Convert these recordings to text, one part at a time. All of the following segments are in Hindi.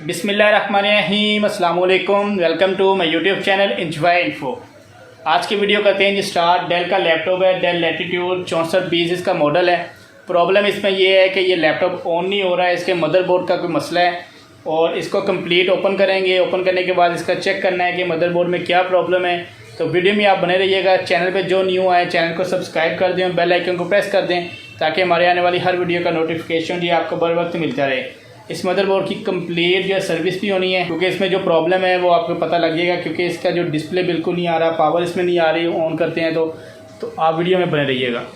बिस्मिल्लाहिर्रहमानिर्रहीम, अस्सलाम वालेकुम। Welcome to my YouTube channel enjoy info. आज की वीडियो करते हैं जी स्टार्ट। डेल का लैपटॉप है, डेल लैटिट्यूड 6420 इसका मॉडल है। प्रॉब्लम इसमें ये है कि ये लैपटॉप ऑन नहीं हो रहा है, इसके मदरबोर्ड का कोई मसला है और इसको कंप्लीट ओपन करेंगे। ओपन करने के बाद इसका चेक करना है कि मदरबोर्ड में क्या प्रॉब्लम है। तो वीडियो में आप बने रहिएगा। चैनल पे जो न्यू आए चैनल को सब्सक्राइब कर दें और बेल आइकन को प्रेस कर दें ताकि हमारे आने वाली हर वीडियो का नोटिफिकेशन जी आपको बर वक्त मिलता रहे। इस मदरबोर्ड की कंप्लीट जो सर्विस भी होनी है, क्योंकि इसमें जो प्रॉब्लम है वो आपको पता लग जाएगा, क्योंकि इसका जो डिस्प्ले बिल्कुल नहीं आ रहा, पावर इसमें नहीं आ रही ऑन करते हैं तो आप वीडियो में बने रहिएगा।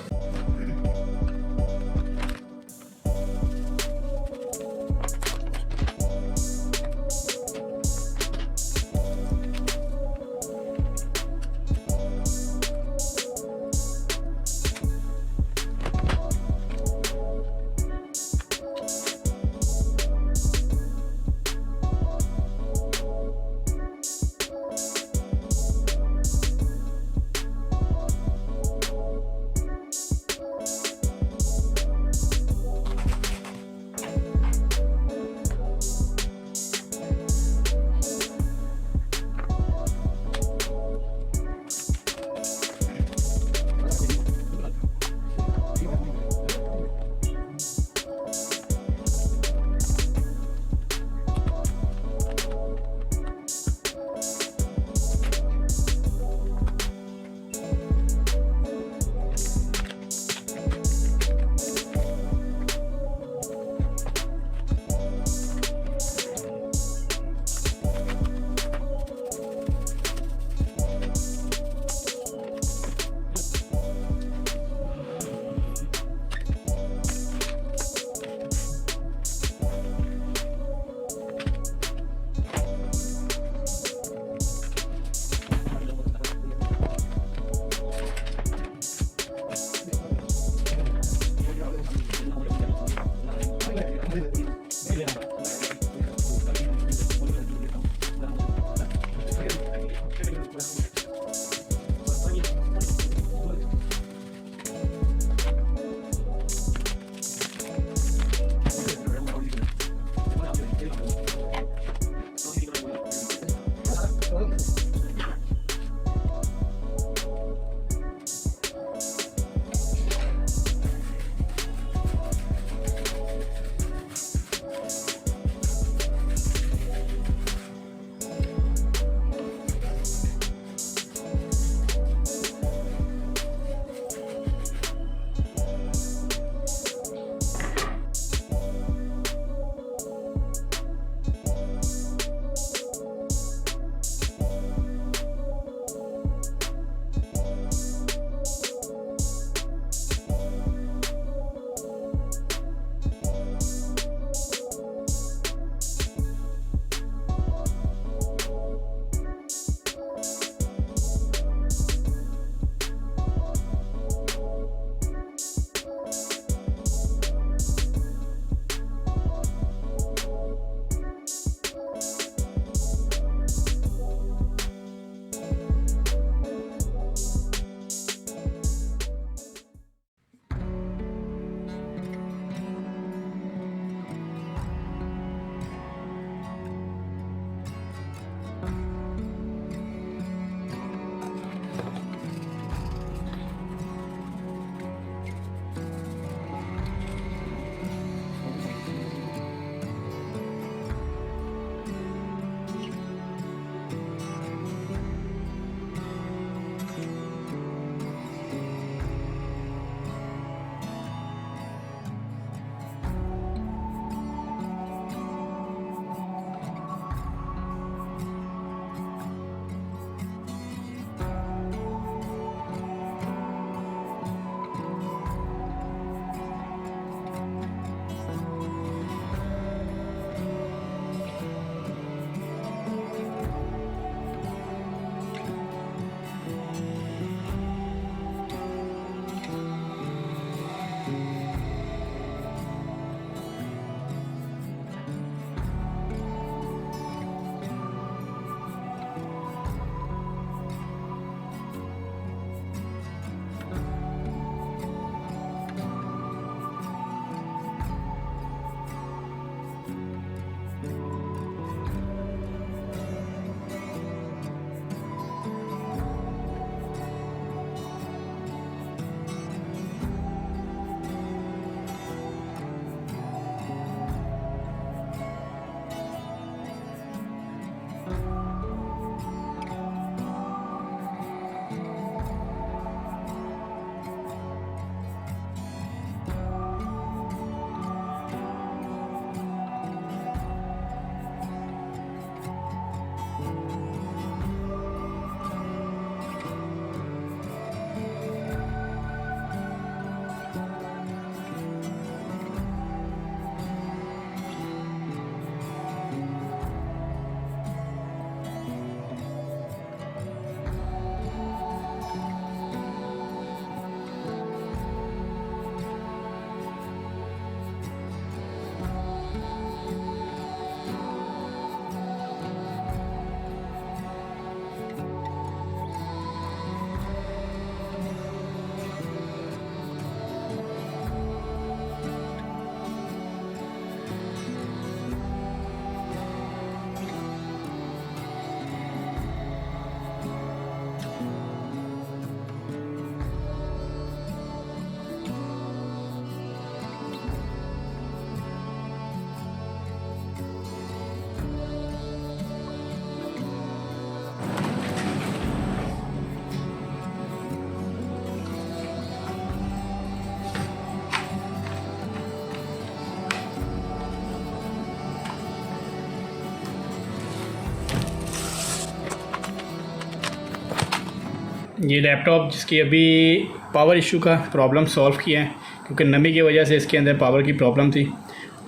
ये लैपटॉप जिसकी अभी पावर इशू का प्रॉब्लम सॉल्व किया है, क्योंकि नमी की वजह से इसके अंदर पावर की प्रॉब्लम थी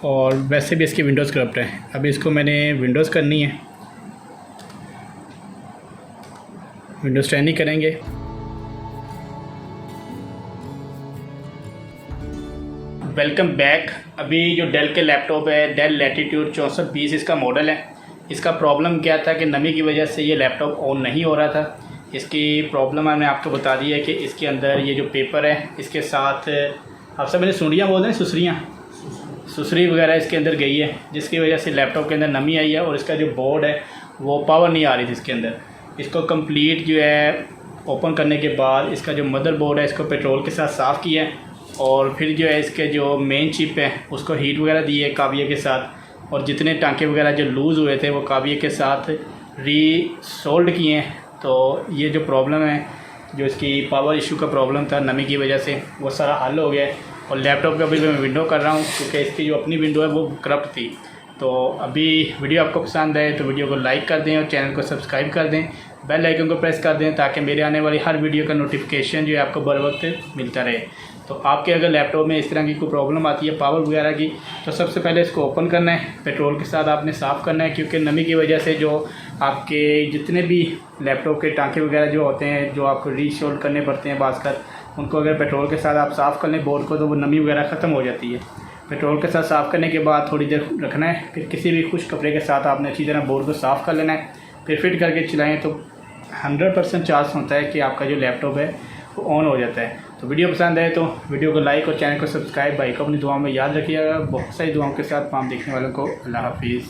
और वैसे भी इसकी विंडोज़ करप्ट है। अभी इसको मैंने विंडोज़ करनी है, विंडोज़ 10 ही करेंगे। Welcome back. अभी जो डेल के लैपटॉप है, डेल लैटिट्यूड 6420 इसका मॉडल है। इसका प्रॉब्लम क्या था कि नमी की वजह से ये लैपटॉप ऑन नहीं हो रहा था। इसकी प्रॉब्लम मैंने आपको बता दी है कि इसके अंदर ये जो पेपर है, इसके साथ आप सब मैंने सुंडियाँ बोलते हैं, सुसरी वगैरह इसके अंदर गई है, जिसकी वजह से लैपटॉप के अंदर नमी आई है और इसका जो बोर्ड है वो पावर नहीं आ रही थी इसके अंदर। इसको कंप्लीट जो है ओपन करने के बाद इसका जो मदरबोर्ड है इसको पेट्रोल के साथ साफ़ किया है और फिर जो है इसके जो मेन चिप है उसको हीट वगैरह दी है काबिया के साथ, और जितने टांके वगैरह जो लूज़ हुए थे वो काबिया के साथ रीसोल्ड किए हैं। तो ये जो प्रॉब्लम है, जो इसकी पावर इशू का प्रॉब्लम था नमी की वजह से, वो सारा हल हो गया है। और लैपटॉप का अभी मैं विंडो कर रहा हूँ क्योंकि इसकी जो अपनी विंडो है वो करप्ट थी। तो अभी वीडियो आपको पसंद आए तो वीडियो को लाइक कर दें और चैनल को सब्सक्राइब कर दें, बेल आइकन को प्रेस कर दें ताकि मेरे आने वाली हर वीडियो का नोटिफिकेशन जो है आपको बर वक्त मिलता रहे। तो आपके अगर लैपटॉप में इस तरह की कोई प्रॉब्लम आती है पावर वगैरह की, तो सबसे पहले इसको ओपन करना है, पेट्रोल के साथ आपने साफ़ करना है, क्योंकि नमी की वजह से जो आपके जितने भी लैपटॉप के टांके वगैरह जो होते हैं जो आपको रीशोल्ड करने पड़ते हैं बाज़, उनको अगर पेट्रोल के साथ आप साफ़ कर लें बोर्ड को, तो वो नमी वगैरह ख़त्म हो जाती है। पेट्रोल के साथ साफ़ करने के बाद थोड़ी देर रखना है, फिर किसी भी खुश कपड़े के साथ आपने अच्छी तरह बोर्ड को साफ़ कर लेना है, फिर फिट करके चलाएँ तो 100% चांस होता है कि आपका जो लैपटॉप है वो ऑन हो जाता है। तो वीडियो पसंद आए तो वीडियो को लाइक और चैनल को सब्सक्राइब, भाई को अपनी दुआओं में याद रखिएगा। बहुत सारी दुआओं के साथ काम देखने वालों को अल्लाह हाफिज़।